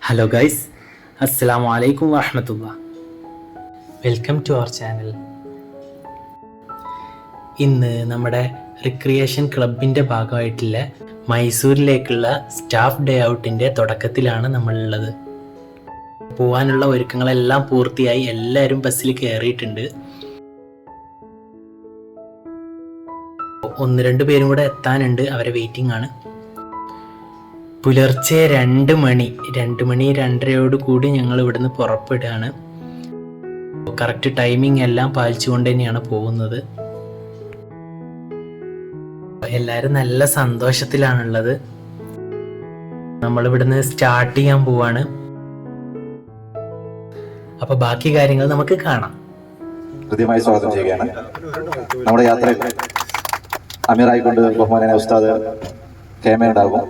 Hello guys, അസ്സലാമു അലൈക്കും വറഹ്മത്തുള്ളാഹി. Welcome to our channel. ഇന്ന് നമ്മുടെ റിക്രിയേഷൻ ക്ലബിൻ്റെ ഭാഗമായിട്ടുള്ള മൈസൂരിലേക്കുള്ള സ്റ്റാഫ് ഡേ ഔട്ടിൻ്റെ തുടക്കത്തിലാണ് നമ്മളുള്ളത്. പോകാനുള്ള ഒരുക്കങ്ങളെല്ലാം പൂർത്തിയായി, എല്ലാവരും ബസ്സിൽ കയറിയിട്ടുണ്ട്. 1-2 പേരും കൂടെ എത്താനുണ്ട്, അവരെ വെയിറ്റിംഗ് ആണ്. പുലർച്ചെ 2 മണി 2:30 കൂടി ഞങ്ങൾ ഇവിടുന്ന് പുറപ്പെടുകയാണ്. കറക്റ്റ് ടൈമിംഗ് എല്ലാം പാലിച്ചുകൊണ്ട് തന്നെയാണ് പോകുന്നത്. എല്ലാവരും നല്ല സന്തോഷത്തിലാണുള്ളത്. നമ്മളിവിടുന്ന് സ്റ്റാർട്ട് ചെയ്യാൻ പോവാണ്. അപ്പൊ ബാക്കി കാര്യങ്ങൾ നമുക്ക് കാണാം. ഹൃദ്യമായി സ്വാഗതം ചെയ്യുകയാണ്. നമ്മുടെ യാത്രയിൽ അമീറായിക്കൊണ്ട് ബഹുമാനായ ഉസ്താദ് KM ഉണ്ടാകും,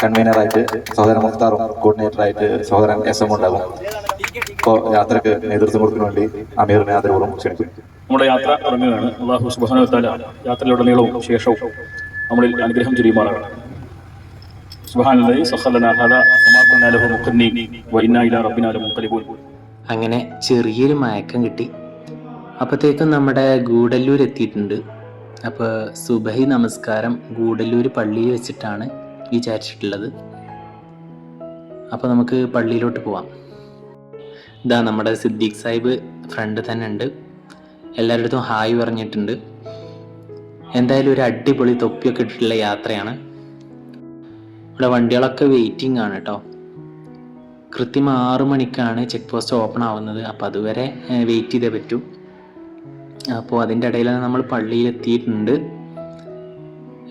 കൺവീനറായിട്ട് സഹോദരൻ മുഖ്താറും, കോർഡിനേറ്ററായിട്ട് സഹോദരൻ SM ഉണ്ടാകും. ഇപ്പോൾ യാത്രക്ക് നേതൃത്വം കൊടുക്കുന്നതിന് വേണ്ടി അമീറിനെ ആദരവോടും ക്ഷണിക്കും. നമ്മുടെ യാത്ര തുടങ്ങുകയാണ്. അല്ലാഹു സുബ്ഹാനഹു വ തആല യാത്രയിലുടനീളവും ശേഷവും നമ്മളിൽ അനുഗ്രഹം ചൊരിയുമാറാകണം. സുബ്ഹാനല്ലാഹി സഖലനാ ഹാദാ വമാ കുന്നാ ലഹു മുഖ്രിനീൻ വഇന്നാ ഇലാ റബ്ബിനാ ലമുൻഖലിബൂൻ. അങ്ങനെ ചെറിയൊരു മയക്കം കിട്ടി. അപ്പോഴത്തേക്കും നമ്മുടെ ഗൂഡല്ലൂർ എത്തിയിട്ടുണ്ട്. അപ്പോൾ സുബഹി നമസ്കാരം ഗൂഡല്ലൂർ പള്ളിയിൽ വെച്ചിട്ടാണ് വിചാരിച്ചിട്ടുള്ളത്. അപ്പോൾ നമുക്ക് പള്ളിയിലോട്ട് പോവാം. ഇതാ നമ്മുടെ സിദ്ദീഖ് സാഹിബ് ഫ്രണ്ട് തന്നെ ഉണ്ട്. എല്ലാവരുടെ അടുത്തും ഹായ് പറഞ്ഞിട്ടുണ്ട്. എന്തായാലും ഒരു അടിപൊളി തൊപ്പിയൊക്കെ ഇട്ടിട്ടുള്ള യാത്രയാണ്. ഇവിടെ വണ്ടികളൊക്കെ വെയിറ്റിംഗ് ആണ് കേട്ടോ. കൃത്യം 6 മണിക്കാണ് ചെക്ക് പോസ്റ്റ് ഓപ്പൺ ആവുന്നത്. അപ്പോൾ അതുവരെ വെയിറ്റ് ചെയ്തേ പറ്റൂ. അപ്പോൾ അതിൻ്റെ ഇടയിലാണ് നമ്മൾ പള്ളിയിൽ എത്തിയിട്ടുണ്ട്.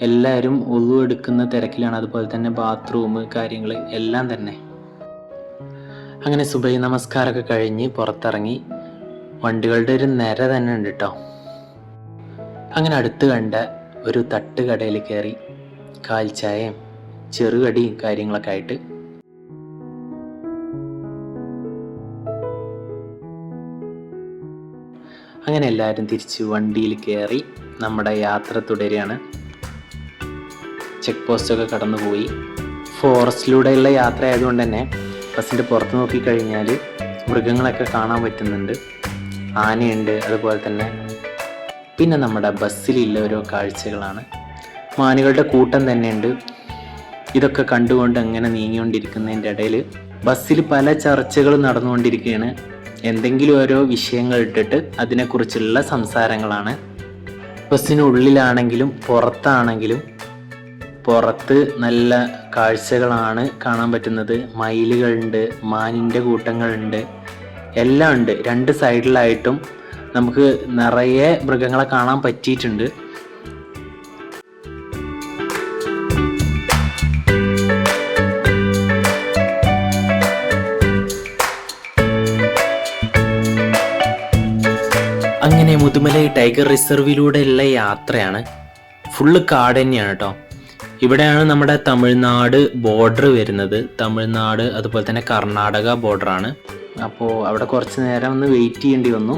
എല്ലാവരും ഒളു എടുക്കുന്ന തിരക്കിലാണ്. അതുപോലെ തന്നെ ബാത്റൂം കാര്യങ്ങൾ എല്ലാം തന്നെ. അങ്ങനെ സുബഹി നമസ്കാരമൊക്കെ കഴിഞ്ഞ് പുറത്തിറങ്ങി. വണ്ടികളുടെ ഒരു നിര തന്നെ ഉണ്ട് കേട്ടോ. അങ്ങനെ അടുത്ത് കണ്ട ഒരു തട്ടുകടയിൽ കയറി കാൽച്ചായയും ചെറുകടിയും കാര്യങ്ങളൊക്കെ ആയിട്ട് അങ്ങനെ എല്ലാവരും തിരിച്ച് വണ്ടിയിൽ കയറി നമ്മുടെ യാത്ര തുടരുകയാണ്. ചെക്ക് പോസ്റ്റൊക്കെ കടന്നുപോയി. ഫോറസ്റ്റിലൂടെയുള്ള യാത്ര ആയതുകൊണ്ട് തന്നെ ബസ്സിൻ്റെ പുറത്ത് നോക്കിക്കഴിഞ്ഞാൽ മൃഗങ്ങളൊക്കെ കാണാൻ പറ്റുന്നുണ്ട്. ആനയുണ്ട്, അതുപോലെ തന്നെ പിന്നെ നമ്മുടെ ബസ്സിലുള്ള ഓരോ കാഴ്ചകളാണ്. മാനുകളുടെ കൂട്ടം തന്നെയുണ്ട്. ഇതൊക്കെ കണ്ടുകൊണ്ട് അങ്ങനെ നീങ്ങിക്കൊണ്ടിരിക്കുന്നതിൻ്റെ ഇടയിൽ ബസ്സിൽ പല ചർച്ചകളും നടന്നുകൊണ്ടിരിക്കുകയാണ്. എന്തെങ്കിലും ഓരോ വിഷയങ്ങൾ ഇട്ടിട്ട് അതിനെക്കുറിച്ചുള്ള സംസാരങ്ങളാണ്. ബസ്സിനുള്ളിലാണെങ്കിലും പുറത്താണെങ്കിലും പുറത്ത് നല്ല കാഴ്ചകളാണ് കാണാൻ പറ്റുന്നത്. മയിലുകളുണ്ട്, മാനിൻ്റെ കൂട്ടങ്ങളുണ്ട്, എല്ലാം ഉണ്ട്. 2 സൈഡിലായിട്ടും നമുക്ക് നിറയെ മൃഗങ്ങളെ കാണാൻ പറ്റിയിട്ടുണ്ട്. അങ്ങനെ മുതുമലൈ ടൈഗർ റിസർവിലൂടെയുള്ള യാത്രയാണ്. ഫുള്ള് കാട് തന്നെയാണ് കേട്ടോ. ഇവിടെയാണ് നമ്മുടെ തമിഴ്നാട് ബോർഡർ വരുന്നത്. തമിഴ്നാട് അതുപോലെ തന്നെ കർണാടക ബോർഡറാണ്. അപ്പോൾ അവിടെ കുറച്ച് നേരം ഒന്ന് വെയിറ്റ് ചെയ്യേണ്ടി വന്നു.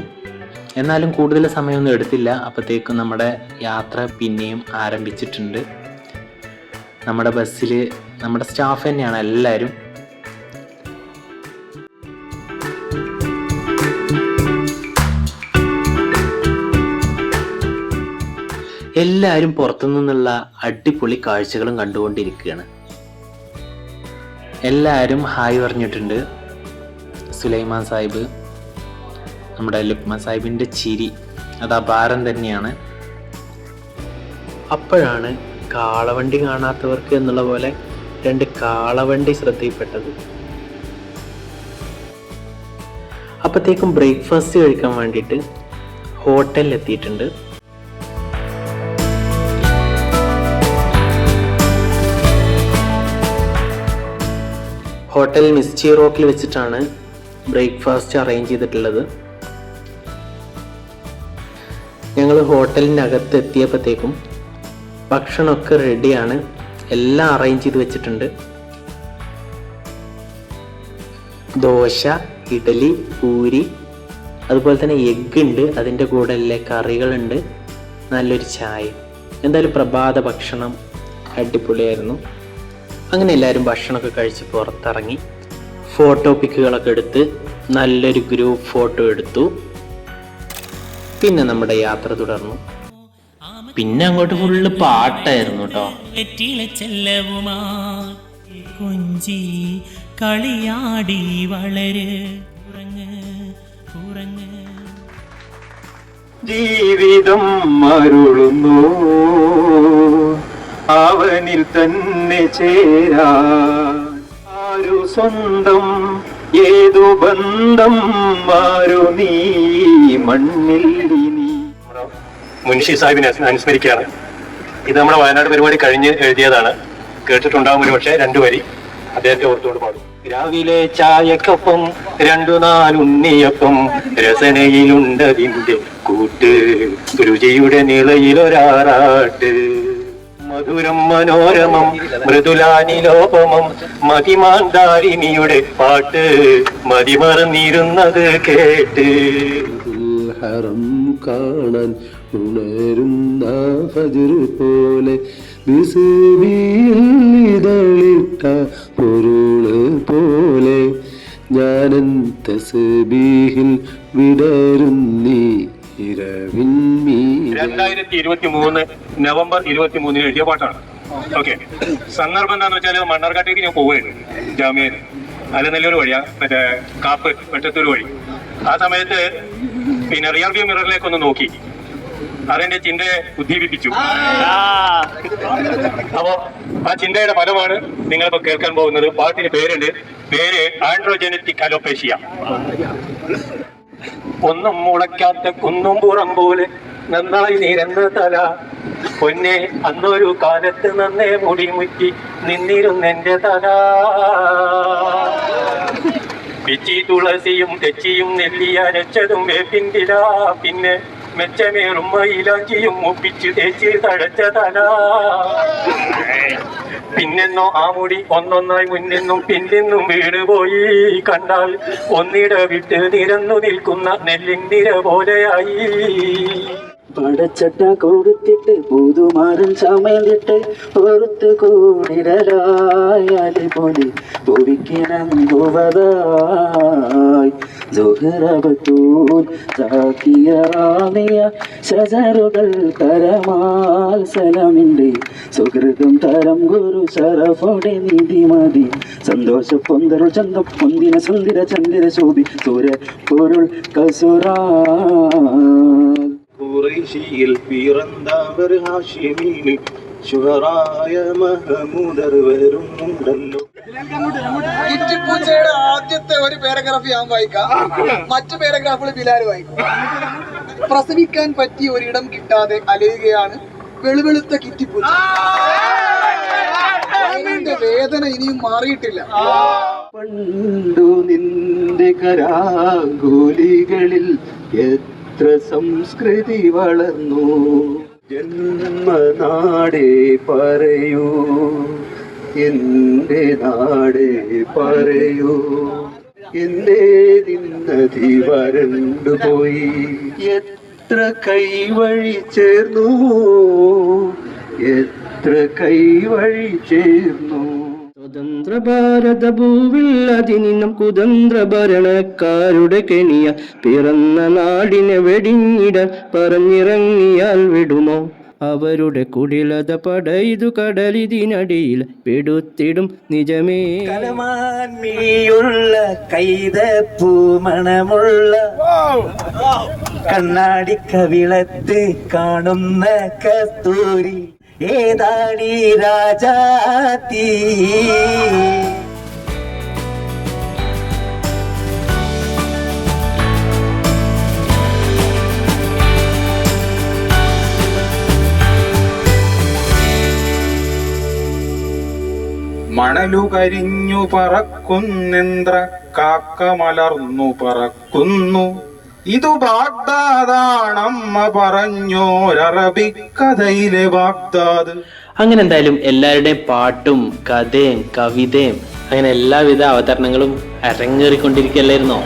എന്നാലും കൂടുതൽ സമയമൊന്നും എടുത്തില്ല. അപ്പോഴത്തേക്കും നമ്മുടെ യാത്ര പിന്നെയും ആരംഭിച്ചിട്ടുണ്ട്. നമ്മുടെ ബസ്സിൽ നമ്മുടെ സ്റ്റാഫ് തന്നെയാണ് എല്ലാവരും. എല്ലാവരും പുറത്തു നിന്നുള്ള അടിപൊളി കാഴ്ചകളും കണ്ടുകൊണ്ടിരിക്കുകയാണ്. എല്ലാവരും ഹായ് പറഞ്ഞിട്ടുണ്ട്. സുലൈമാൻ സാഹിബ്, നമ്മുടെ ലുക്മാൻ സാഹിബിൻ്റെ ചിരി അത് അപാരം തന്നെയാണ്. അപ്പോഴാണ് കാളവണ്ടി കാണാത്തവർക്ക് എന്നുള്ള പോലെ 2 കാളവണ്ടി ശ്രദ്ധയിൽപ്പെട്ടത്. അപ്പോഴത്തേക്കും ബ്രേക്ക്ഫാസ്റ്റ് കഴിക്കാൻ വേണ്ടിയിട്ട് ഹോട്ടലിൽ എത്തിയിട്ടുണ്ട്. ഹോട്ടൽ മിസ്റ്റി റോക്കിൽ വെച്ചിട്ടാണ് ബ്രേക്ക്ഫാസ്റ്റ് അറേഞ്ച് ചെയ്തിട്ടുള്ളത്. ഞങ്ങൾ ഹോട്ടലിനകത്ത് എത്തിയപ്പോഴത്തേക്കും ഭക്ഷണമൊക്കെ റെഡിയാണ്. എല്ലാം അറേഞ്ച് ചെയ്ത് വെച്ചിട്ടുണ്ട്. ദോശ, ഇഡലി, പൂരി, അതുപോലെ തന്നെ എഗ്ഗ് ഉണ്ട്. അതിൻ്റെ കൂടെ എല്ലാ കറികളുണ്ട്, നല്ലൊരു ചായ. എന്തായാലും പ്രഭാത ഭക്ഷണം അടിപൊളിയായിരുന്നു. അങ്ങനെ എല്ലാവരും ഭക്ഷണമൊക്കെ കഴിച്ച് പുറത്തിറങ്ങി. ഫോട്ടോ പിക്കുകളൊക്കെ എടുത്ത് നല്ലൊരു ഗ്രൂപ്പ് ഫോട്ടോ എടുത്തു. പിന്നെ നമ്മുടെ യാത്ര തുടർന്നു. പിന്നെ അങ്ങോട്ട് ഫുള്ള് പാട്ടായിരുന്നു കേട്ടോ. കൊഞ്ചി കളിയാടി വളര് ഉറങ്ങ് ഉറങ്ങ്. ജീവിതം മരുളുന്നു അവനിൽ തന്നെ ചേരാ. ആരു സ്വന്തം ഏതു ബന്ധം ആരു നീ മണ്ണിൽ നീ. മുൻഷി സാഹിബിനെ അനുസ്മരിക്കുകയാണ്. ഇത് നമ്മുടെ വയനാട് പരിപാടി കഴിഞ്ഞ് എഴുതിയതാണ്. കേട്ടിട്ടുണ്ടാകും ഒരു പക്ഷേ 2 വരി അദ്ദേഹത്തെ ഓർത്തുകൊണ്ട് പാടും. രാവിലെ ചായക്കൊപ്പം 2-4 ഉണ്ണിയപ്പം രസനയിലുണ്ടതിന്റെ കൂട്ട് രുചിയുടെ നിളയിലൊരാറാട്ട്. മധുരം മനോരമം മൃദുലാനിലോപമം മതിമാന്താരിണിയുടെ പാട്ട് മതിമറന്നിരുന്നത് കേട്ട്. ഹറം കാണാൻ ഉണരുന്ന ഫജ്ർ പോലെ ഇതളിട്ട പൊരുള് പോലെ ഞാനൻ തസ്ബീഹിൽ വിടരുന്നീ ഇരവിൻ മീതെ. 2023 നവംബർ 23 എഴുതിയ പാട്ടാണ്. ഓക്കെ, സന്ദർഭം എന്താന്ന് വെച്ചാൽ മണ്ണാർക്കാട്ടേക്ക് ഞാൻ പോവുകയായിരുന്നു ജാമ്യയിൽ. അലനല്ലൂർ വഴിയാ, മറ്റേ കാപ്പ് വെട്ടത്തൂർ വഴി. ആ സമയത്ത് പിന്നെ റിയർ വ്യൂ മിററിലേക്ക് ഒന്ന് നോക്കി, അതെന്റെ ചിന്തയെ ഉദ്ദീപിപ്പിച്ചു. അപ്പോ ആ ചിന്തയുടെ ഫലമാണ് നിങ്ങളിപ്പോ കേൾക്കാൻ പോകുന്നത്. പാട്ടിന് പേര് ആൻഡ്രോജനറ്റിക് അലോപേഷ്യ. ഒന്നും മുളയ്ക്കാത്ത കുന്നും പുറം പോലെ നന്നായി നിരന്ന തല പൊന്നെ അന്നൊരു കാലത്ത് നന്നേ മുടി മുറ്റി നിന്നിരുന്നെന്റെ തല. പിച്ചി തുളസിയും തെച്ചിയും നെല്ലിയ രച്ചതും വേപ്പിന്തില പിന്നെ മെച്ചമേറും മയിലാഞ്ചിയും ഒപ്പിച്ച് തേച്ച് തഴച്ച തല. പിന്നെന്നോ ആ മുടി ഒന്നൊന്നായി മുന്നിന്നും പിന്നിന്നും വീണുപോയി. കണ്ടാൽ ഒന്നിട വിട്ട് നിരന്നു നിൽക്കുന്ന നെല്ലിന്തിര പോലെയായി. പടച്ചട്ട കൊടുത്തിട്ട് പുതുമാരൻ ചമന്നിട്ട് പുറത്ത് കൂടിടലായാലെ പോലെ ഭവിക്കിണങ്ങുവതായി റാമിയ ശജറുകൾ കരമാൽ സലമിൻ്റെ സുഹൃതം തരം ഗുരു ശരഫോടെ നീതി മതി സന്തോഷ പൊന്തരുൾ ചന്തം പൊന്തിന സുന്ദര ചന്ദ്ര ശോഭി സൂര്യ പൊരുൾ കസുറാ. ഖുറൈശിയിൽ പിറന്നവർ ഹാഷിമീന് ശുഹറായ മഹമൂദർ വരുന്നുണ്ടല്ലോ. കിറ്റിപ്പൂച്ചയുടെ ആദ്യത്തെ ഒരു പാരഗ്രാഫ് ഞാൻ വായിക്കാം, മറ്റു പാരഗ്രാഫുകൾ ബിലാൽ വായിക്കും. പ്രസവിക്കാൻ പറ്റിയ ഒരിടം കിട്ടാതെ അലയുകയാണ് വെളുവെളുത്ത കിറ്റിപ്പൂച്ച. അതിന്റെ വേദന ഇനിയും മാറിയിട്ടില്ല. പണ്ടു നിന്റെ കരാങ്കൂലികളിൽ എത്ര സംസ്കൃതി വളർന്നു. ജന്മനാടേ പറയൂ എന്റെ നാടേ പറയൂ എന്റെ നിന്നതി വരണ്ടുപോയി. എത്ര കൈവഴി ചേർന്നു എത്ര കൈവഴി ചേർന്നു. സ്വതന്ത്ര ഭാരത ഭൂവിൽ അതിനും കുതന്ത്ര ഭരണക്കാരുടെ കെണിയ പിറന്ന നാടിനെ വെടിഞ്ഞിടാൻ പറഞ്ഞിറങ്ങിയാൽ വിടുമോ? അവരുടെ കുടിലത പടയിതു കടലിതിനടിയിൽ പെടുത്തിടും നിജമേ. കലമാൻമിഴിയുള്ള കൈതപ്പൂ മണമുള്ള കണ്ണാടി കവിളത്ത് കാണുന്ന കസ്തൂരി ഏതാണീ രാജാത്തി. മണലു കരിഞ്ഞു പറക്കുന്നെന്ത്ര കാക്ക മലർന്നു പറക്കുന്നു. ഇതു ബാഗ്ദാദാണമ്മ പറഞ്ഞോരറബിക്കഥയിലെ ബാഗ്ദാദ്. അങ്ങനെ എന്തായാലും എല്ലാവരുടെയും പാട്ടും കഥയും കവിതയും അങ്ങനെ എല്ലാവിധ അവതരണങ്ങളും അരങ്ങേറിക്കൊണ്ടിരിക്കുകയല്ലായിരുന്നോ?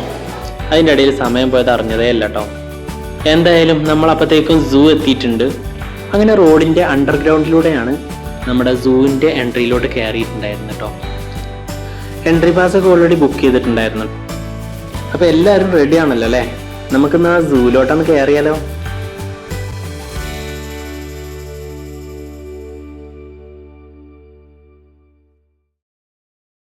അതിൻ്റെ ഇടയിൽ സമയം പോയത് അറിഞ്ഞതേ അല്ല കേട്ടോ. എന്തായാലും നമ്മൾ അപ്പോഴത്തേക്കും സൂ എത്തിയിട്ടുണ്ട്. അങ്ങനെ റോഡിൻ്റെ അണ്ടർഗ്രൗണ്ടിലൂടെയാണ് നമ്മുടെ സൂവിൻ്റെ എൻട്രിയിലോട്ട് കയറിയിട്ടുണ്ടായിരുന്നു കേട്ടോ. എൻട്രി പാസ് ഒക്കെ ഓൾറെഡി ബുക്ക് ചെയ്തിട്ടുണ്ടായിരുന്നു. അപ്പോൾ എല്ലാവരും റെഡി ആണല്ലോ അല്ലേ? നമുക്കിന്ന് ആ സൂലോട്ടൊന്ന് കയറിയാലോ?